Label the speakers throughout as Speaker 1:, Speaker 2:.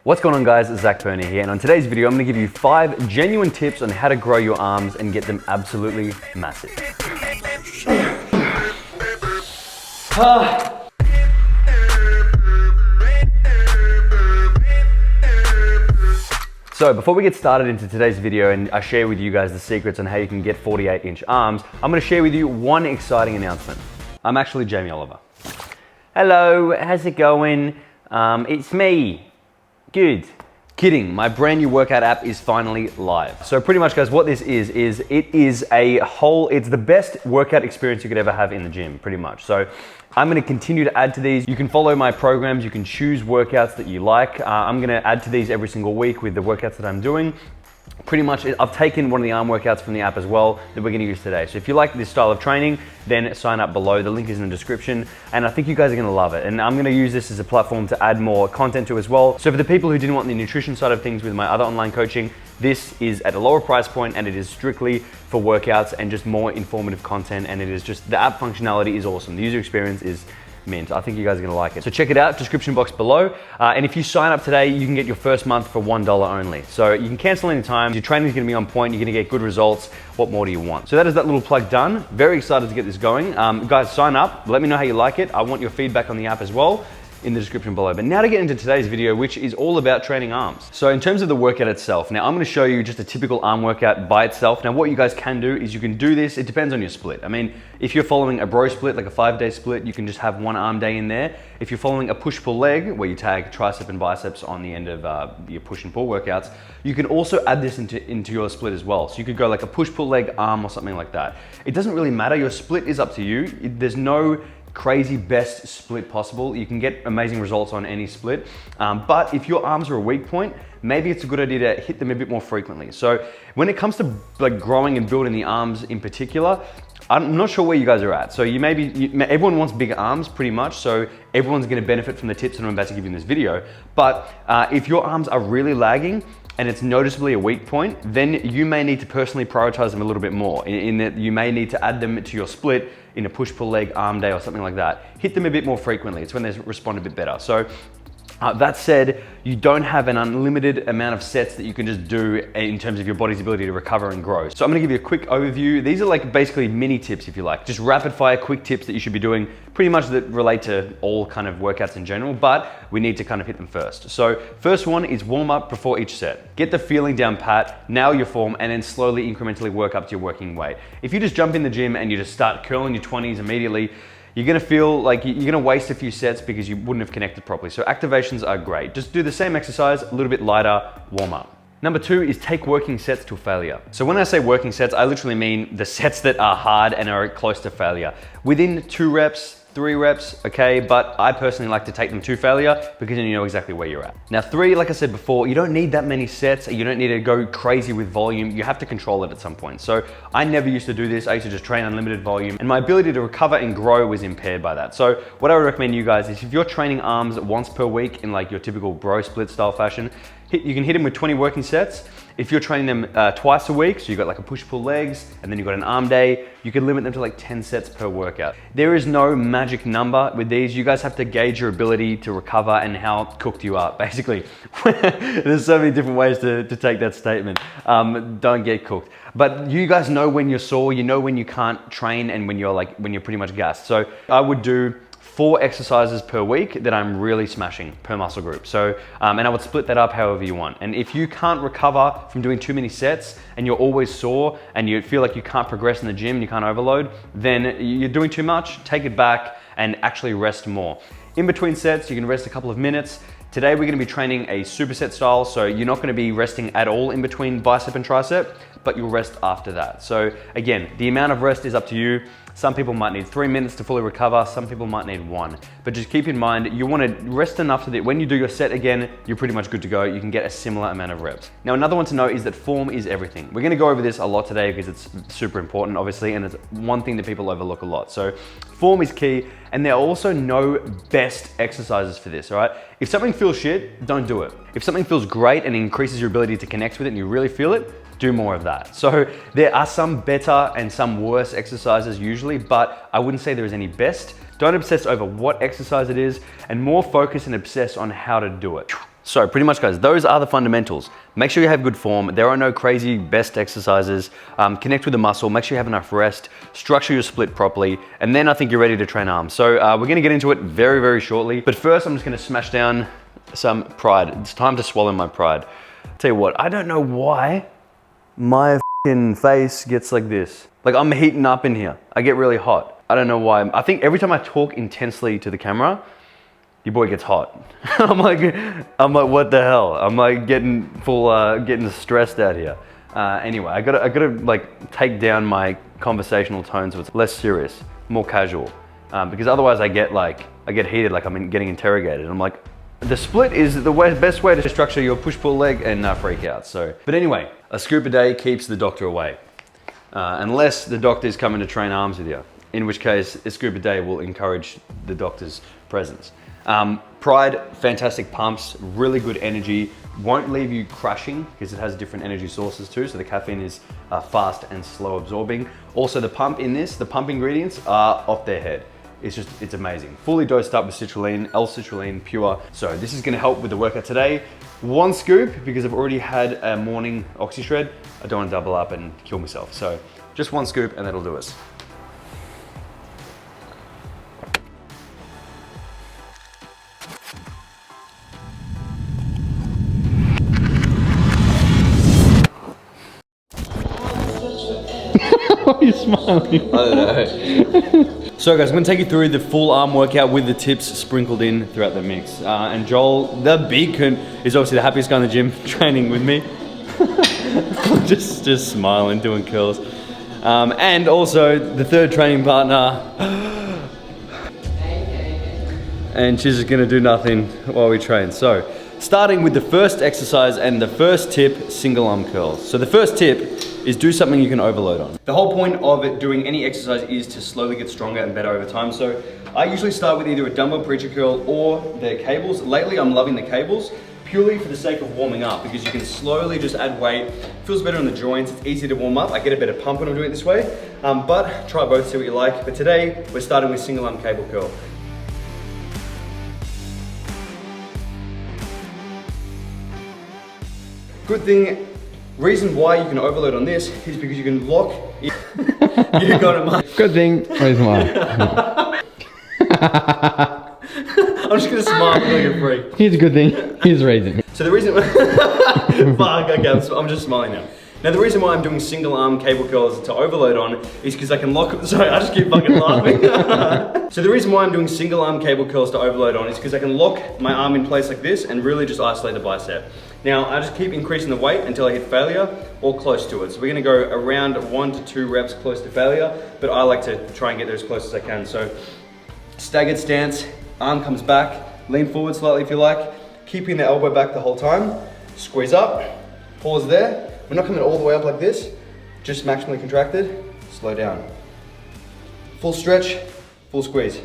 Speaker 1: What's going on, guys? It's Zac Perna here, and on today's video I'm going to give you 5 genuine tips on how to grow your arms and get them absolutely massive. So before we get started into today's video and I share with you guys the secrets on how you can get 48-inch arms, I'm going to share with you one exciting announcement. I'm actually Jamie Oliver. Hello, how's it going? It's me. Good. Kidding, my brand new workout app is finally live. So pretty much, guys, what this is it's the best workout experience you could ever have in the gym, pretty much. So I'm gonna continue to add to these. You can follow my programs, you can choose workouts that you like. I'm gonna add to these every single week with the workouts that I'm doing. Pretty much, I've taken one of the arm workouts from the app as well that we're gonna use today. So if you like this style of training, then sign up below. The link is in the description, and I think you guys are gonna love it. And I'm gonna use this as a platform to add more content to as well. So for the people who didn't want the nutrition side of things with my other online coaching, this is at a lower price point and it is strictly for workouts and just more informative content. And it is just, the app functionality is awesome. The user experience is mint. I think you guys are gonna like it. So check it out, description box below. And if you sign up today, you can get your first month for $1 only. So you can cancel anytime. Your training is gonna be on point. You're gonna get good results. What more do you want? So that is that little plug done. Very excited to get this going. Guys, sign up. Let me know how you like it. I want your feedback on the app as well in the description below. But now to get into today's video, which is all about training arms. So in terms of the workout itself, now I'm gonna show you just a typical arm workout by itself. Now what you guys can do is you can do this, it depends on your split. I mean, if you're following a bro split, like a 5-day split, you can just have one arm day in there. If you're following a push-pull leg, where you tag tricep and biceps on the end of your push and pull workouts, you can also add this into your split as well. So you could go like a push-pull leg arm or something like that. It doesn't really matter, your split is up to you. There's no crazy best split possible. You can get amazing results on any split. But if your arms are a weak point, maybe it's a good idea to hit them a bit more frequently. So when it comes to like growing and building the arms in particular, I'm not sure where you guys are at. So everyone wants bigger arms pretty much. So everyone's gonna benefit from the tips that I'm about to give you in this video. But if your arms are really lagging, and it's noticeably a weak point, then you may need to personally prioritize them a little bit more in that you may need to add them to your split in a push-pull leg arm day or something like that. Hit them a bit more frequently. It's when they respond a bit better. So that said, you don't have an unlimited amount of sets that you can just do in terms of your body's ability to recover and grow. So I'm gonna give you a quick overview. These are like basically mini tips, if you like, just rapid fire quick tips that you should be doing pretty much that relate to all kind of workouts in general, but we need to kind of hit them first. So first one is warm up before each set. Get the feeling down pat, nail your form, and then slowly incrementally work up to your working weight. If you just jump in the gym and you just start curling your 20s immediately, you're gonna feel like you're gonna waste a few sets because you wouldn't have connected properly. So activations are great. Just do the same exercise, a little bit lighter, warm up. Number 2 is take working sets to failure. So when I say working sets, I literally mean the sets that are hard and are close to failure. Within 2 reps, 3 reps, okay, but I personally like to take them to failure because then you know exactly where you're at. Now 3, like I said before, you don't need that many sets. You don't need to go crazy with volume. You have to control it at some point. So I never used to do this. I used to just train unlimited volume and my ability to recover and grow was impaired by that. So what I would recommend you guys is if you're training arms once per week in like your typical bro split style fashion, you can hit them with 20 working sets. If you're training them twice a week, so you've got like a push-pull legs, and then you've got an arm day, you can limit them to like 10 sets per workout. There is no magic number with these. You guys have to gauge your ability to recover and how cooked you are, basically. There's so many different ways to take that statement. Don't get cooked. But you guys know when you're sore, you know when you can't train and when you're pretty much gassed. So I would do 4 exercises per week that I'm really smashing per muscle group. So, and I would split that up however you want. And if you can't recover from doing too many sets and you're always sore and you feel like you can't progress in the gym, you can't overload, then you're doing too much, take it back and actually rest more. In between sets, you can rest a couple of minutes. Today we're gonna be training a superset style, so you're not gonna be resting at all in between bicep and tricep, but you'll rest after that. So again, the amount of rest is up to you. Some people might need 3 minutes to fully recover, some people might need 1. But just keep in mind, you wanna rest enough so that when you do your set again, you're pretty much good to go. You can get a similar amount of reps. Now, another one to note is that form is everything. We're gonna go over this a lot today because it's super important, obviously, and it's one thing that people overlook a lot. So form is key, and there are also no best exercises for this, all right? If something feels shit, don't do it. If something feels great and increases your ability to connect with it and you really feel it, do more of that. So there are some better and some worse exercises usually, but I wouldn't say there is any best. Don't obsess over what exercise it is, and more focus and obsess on how to do it. So pretty much guys, those are the fundamentals. Make sure you have good form. There are no crazy best exercises. Connect with the muscle, make sure you have enough rest, structure your split properly, and then I think you're ready to train arms. So we're gonna get into it very, very shortly. But first I'm just gonna smash down some pride. It's time to swallow my pride. Tell you what, I don't know why my f***ing face gets like this. Like I'm heating up in here. I get really hot. I don't know why. I think every time I talk intensely to the camera, your boy gets hot. I'm like, what the hell? I'm like getting stressed out here. Anyway, I gotta like take down my conversational tone so it's less serious, more casual. Because otherwise I get heated, like I'm getting interrogated. I'm like, the split is the best way to structure your push-pull leg and freak out. So, but anyway, a scoop a day keeps the doctor away. Unless the doctor's coming to train arms with you, in which case a scoop a day will encourage the doctor's presence. Pride, fantastic pumps, really good energy, won't leave you crashing because it has different energy sources too. So the caffeine is fast and slow absorbing. Also the pump in this, the pump ingredients are off their head. It's amazing. Fully dosed up with citrulline, L-citrulline, pure. So this is gonna help with the workout today. One scoop, because I've already had a morning oxy shred. I don't wanna double up and kill myself. So just one scoop and that'll do us.
Speaker 2: Why are you smiling?
Speaker 1: I don't know. So guys, I'm gonna take you through the full arm workout with the tips sprinkled in throughout the mix. And Joel, the beacon, is obviously the happiest guy in the gym training with me. just smiling, doing curls. And also the third training partner. And she's just gonna do nothing while we train. So, starting with the first exercise and the first tip, single arm curls. So the first tip is do something you can overload on. The whole point of doing any exercise is to slowly get stronger and better over time. So I usually start with either a dumbbell preacher curl or the cables. Lately I'm loving the cables purely for the sake of warming up because you can slowly just add weight. Feels better on the joints, it's easy to warm up. I get a better pump when I'm doing it this way, but try both, see what you like. But today we're starting with single arm cable curl. Good thing, reason why you can overload on this is because you can lock in. You got it, mate.
Speaker 2: Good thing, reason why.
Speaker 1: I'm just gonna smile like a freak.
Speaker 2: Here's a good thing, here's a reason.
Speaker 1: So the reason, fuck, okay, I'm just smiling now. Now the reason why I'm doing single arm cable curls to overload on is because I can lock, sorry, I just keep fucking laughing. So the reason why I'm doing single arm cable curls to overload on is because I can lock my arm in place like this and really just isolate the bicep. Now I just keep increasing the weight until I hit failure or close to it. So we're gonna go around 1 to 2 reps close to failure, but I like to try and get there as close as I can. So staggered stance, arm comes back, lean forward slightly if you like, keeping the elbow back the whole time, squeeze up, pause there. We're not coming all the way up like this, just maximally contracted, slow down. Full stretch, full squeeze.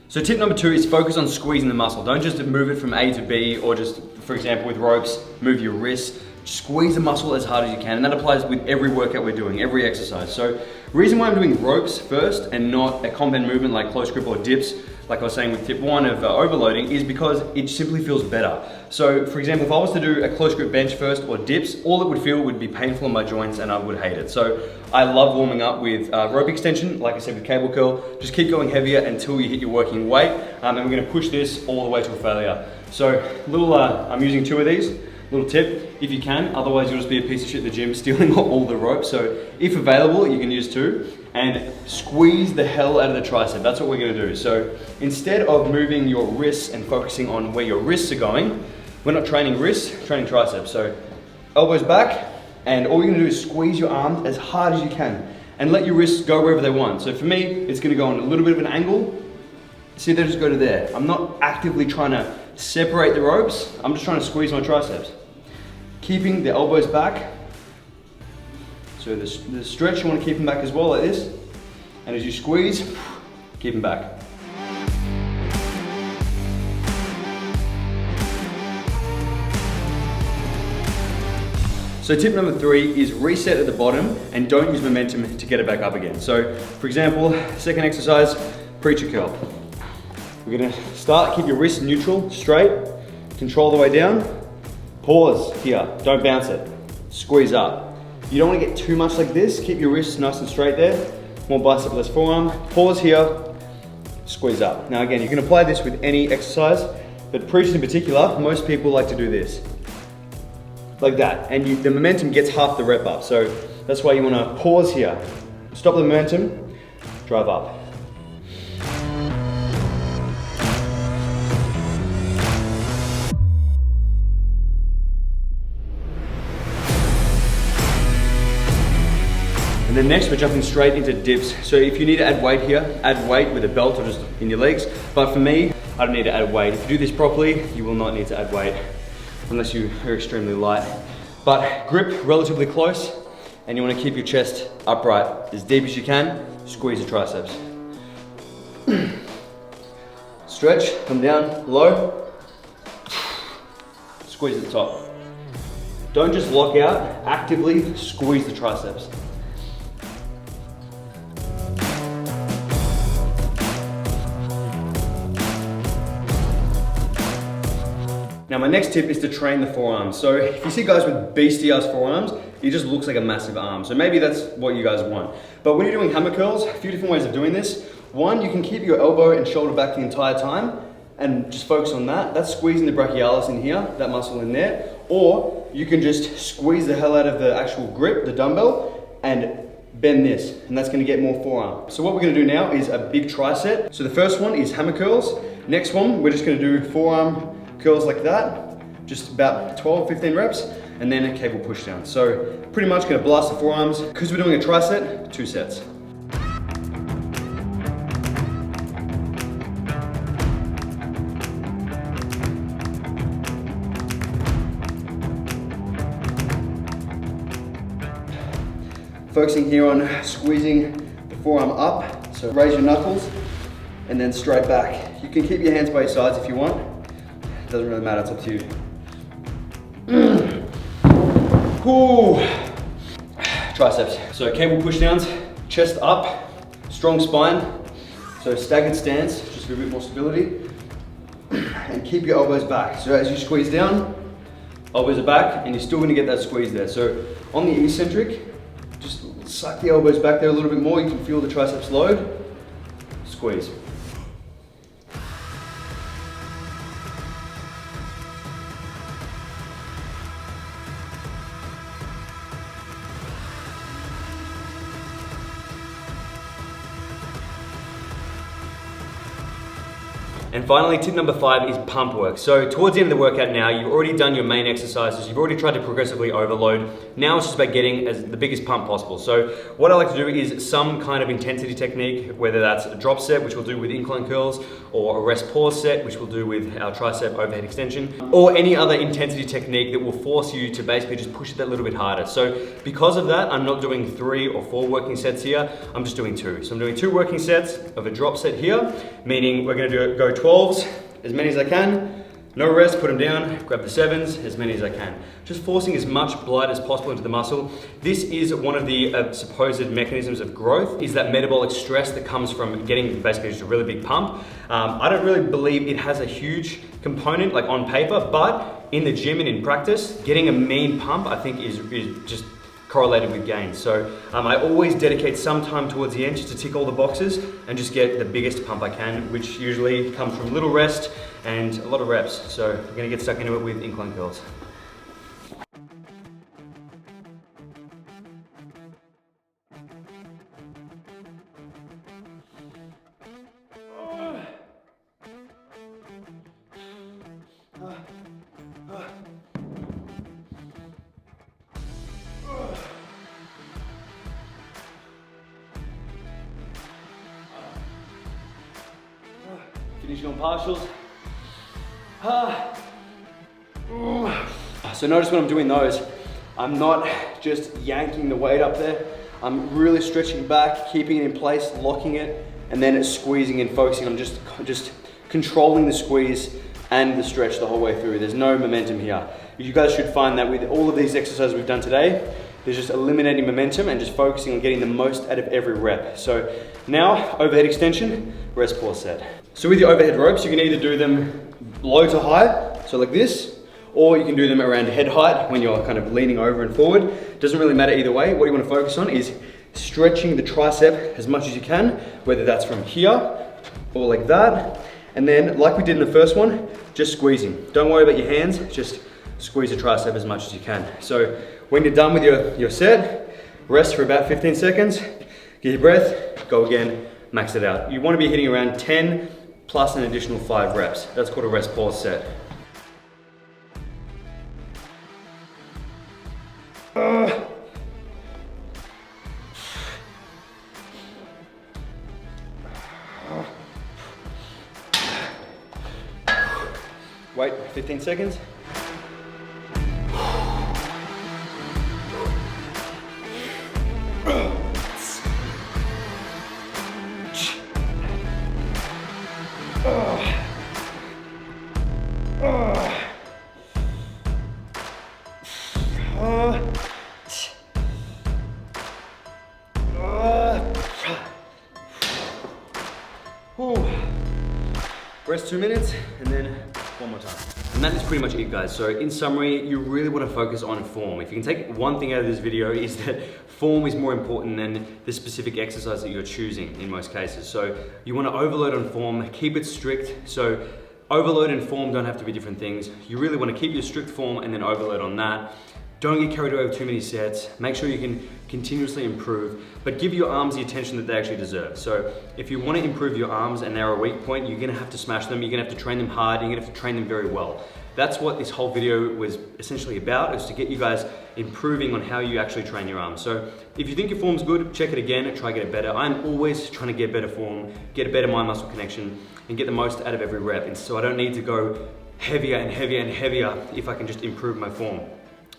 Speaker 1: So tip number 2 is focus on squeezing the muscle. Don't just move it from A to B or just, for example, with ropes, move your wrists. Squeeze the muscle as hard as you can, and that applies with every workout we're doing, every exercise. So reason why I'm doing ropes first and not a compound movement like close grip or dips, like I was saying with tip 1 of overloading, is because it simply feels better. So for example, if I was to do a close grip bench first or dips, all it would feel would be painful in my joints and I would hate it. So I love warming up with rope extension, like I said with cable curl. Just keep going heavier until you hit your working weight, and we're gonna push this all the way to a failure. So I'm using 2 of these. Little tip, if you can, otherwise you'll just be a piece of shit at the gym stealing all the ropes. So if available, you can use 2 and squeeze the hell out of the tricep. That's what we're gonna do. So instead of moving your wrists and focusing on where your wrists are going, we're not training wrists, training triceps. So elbows back, and all you're gonna do is squeeze your arms as hard as you can and let your wrists go wherever they want. So for me, it's gonna go on a little bit of an angle. See, they just go to there. I'm not actively trying to separate the ropes. I'm just trying to squeeze my triceps. Keeping the elbows back. So the stretch, you want to keep them back as well, like this. And as you squeeze, keep them back. So tip number 3 is reset at the bottom and don't use momentum to get it back up again. So for example, second exercise, preacher curl. We're gonna start, keep your wrists neutral, straight, control the way down. Pause here, don't bounce it. Squeeze up. You don't wanna get too much like this. Keep your wrists nice and straight there. More bicep, less forearm. Pause here, squeeze up. Now again, you can apply this with any exercise, but preach in particular, most people like to do this. Like that, and the momentum gets half the rep up. So that's why you wanna pause here. Stop the momentum, drive up. And then next, we're jumping straight into dips. So if you need to add weight here, add weight with a belt or just in your legs. But for me, I don't need to add weight. If you do this properly, you will not need to add weight unless you are extremely light. But grip relatively close, and you want to keep your chest upright as deep as you can. Squeeze the triceps. Stretch, come down, low. Squeeze at the top. Don't just lock out, actively squeeze the triceps. Now my next tip is to train the forearms. So if you see guys with beastie ass forearms, it just looks like a massive arm. So maybe that's what you guys want. But when you're doing hammer curls, a few different ways of doing this. One, you can keep your elbow and shoulder back the entire time and just focus on that. That's squeezing the brachialis in here, that muscle in there. Or you can just squeeze the hell out of the actual grip, the dumbbell, and bend this, and that's gonna get more forearm. So what we're gonna do now is a big tricep. So the first one is hammer curls. Next one, we're just gonna do forearm curls like that, just about 12, 15 reps, and then a cable push down. So pretty much gonna blast the forearms. Because we're doing a tricep, 2 sets. Focusing here on squeezing the forearm up. So raise your knuckles and then straight back. You can keep your hands by your sides if you want. Doesn't really matter, it's up to you. Ooh. Triceps. So cable push downs, chest up, strong spine. So staggered stance, just for a bit more stability. And keep your elbows back. So as you squeeze down, elbows are back, and you're still gonna get that squeeze there. So on the eccentric, just suck the elbows back there a little bit more. You can feel the triceps load. Squeeze. And finally, tip number 5 is pump work. So towards the end of the workout now, you've already done your main exercises, you've already tried to progressively overload. Now it's just about getting the biggest pump possible. So what I like to do is some kind of intensity technique, whether that's a drop set, which we'll do with incline curls, or a rest pause set, which we'll do with our tricep overhead extension, or any other intensity technique that will force you to basically just push it that little bit harder. So because of that, I'm not doing 3 or 4 working sets here, I'm just doing 2. So I'm doing 2 working sets of a drop set here, meaning we're gonna go 12s, as many as I can, no rest, put them down, grab the 7s, as many as I can. Just forcing as much blood as possible into the muscle. This is one of the supposed mechanisms of growth, is that metabolic stress that comes from getting basically just a really big pump. I don't really believe it has a huge component like on paper, but in the gym and in practice, getting a mean pump I think is just correlated with gains. So I always dedicate some time towards the end just to tick all the boxes and just get the biggest pump I can, which usually comes from little rest and a lot of reps. So we're gonna get stuck into it with incline curls. Finishing on partials. So notice when I'm doing those, I'm not just yanking the weight up there. I'm really stretching back, keeping it in place, locking it, and then it's squeezing and focusing on just controlling the squeeze and the stretch the whole way through. There's no momentum here. You guys should find that with all of these exercises we've done today, there's just eliminating momentum and just focusing on getting the most out of every rep. So now, overhead extension, rest pause set. So with your overhead ropes, you can either do them low to high, so like this, or you can do them around head height when you're kind of leaning over and forward. Doesn't really matter either way. What you want to focus on is stretching the tricep as much as you can, whether that's from here or like that. And then, like we did in the first one, just squeezing. Don't worry about your hands, just squeeze the tricep as much as you can. So when you're done with your set, rest for about 15 seconds, get your breath, go again, max it out. You want to be hitting around 10 plus an additional 5 reps. That's called a rest pause set. Wait 15 seconds. Rest 2 minutes and then one more time. And that is pretty much it, guys. So in summary, you really want to focus on form. If you can take one thing out of this video, is that form is more important than the specific exercise that you're choosing in most cases. So you want to overload on form, keep it strict. So overload and form don't have to be different things. You really want to keep your strict form and then overload on that. Don't get carried away with too many sets. Make sure you can continuously improve, but give your arms the attention that they actually deserve. So if you want to improve your arms and they're a weak point, you're gonna have to smash them, you're gonna have to train them hard, you're gonna have to train them very well. That's what this whole video was essentially about, is to get you guys improving on how you actually train your arms. So if you think your form's good, check it again and try to get it better. I'm always trying to get better form, get a better mind-muscle connection, and get the most out of every rep. And so I don't need to go heavier and heavier and heavier if I can just improve my form.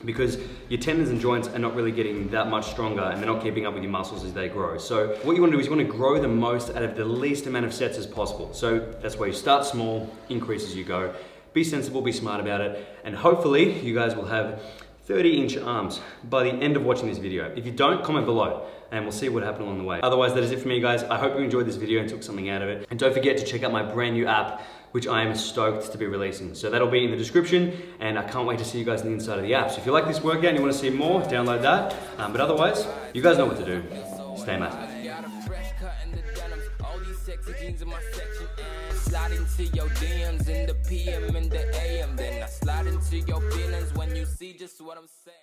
Speaker 1: Because your tendons and joints are not really getting that much stronger and they're not keeping up with your muscles as they grow. So what you want to do is you want to grow the most out of the least amount of sets as possible. So that's why you start small, increase as you go. Be sensible, be smart about it, and hopefully you guys will have 30-inch arms by the end of watching this video. If you don't, comment below and we'll see what happened along the way. Otherwise, that is it for me, guys. I hope you enjoyed this video and took something out of it. And don't forget to check out my brand new app, which I am stoked to be releasing. So that'll be in the description, and I can't wait to see you guys on the inside of the app. So if you like this workout and you want to see more, download that. But otherwise, you guys know what to do. Stay massive. Slide into your DMs in the PM and the AM. Then I slide into your feelings when you see just what I'm saying.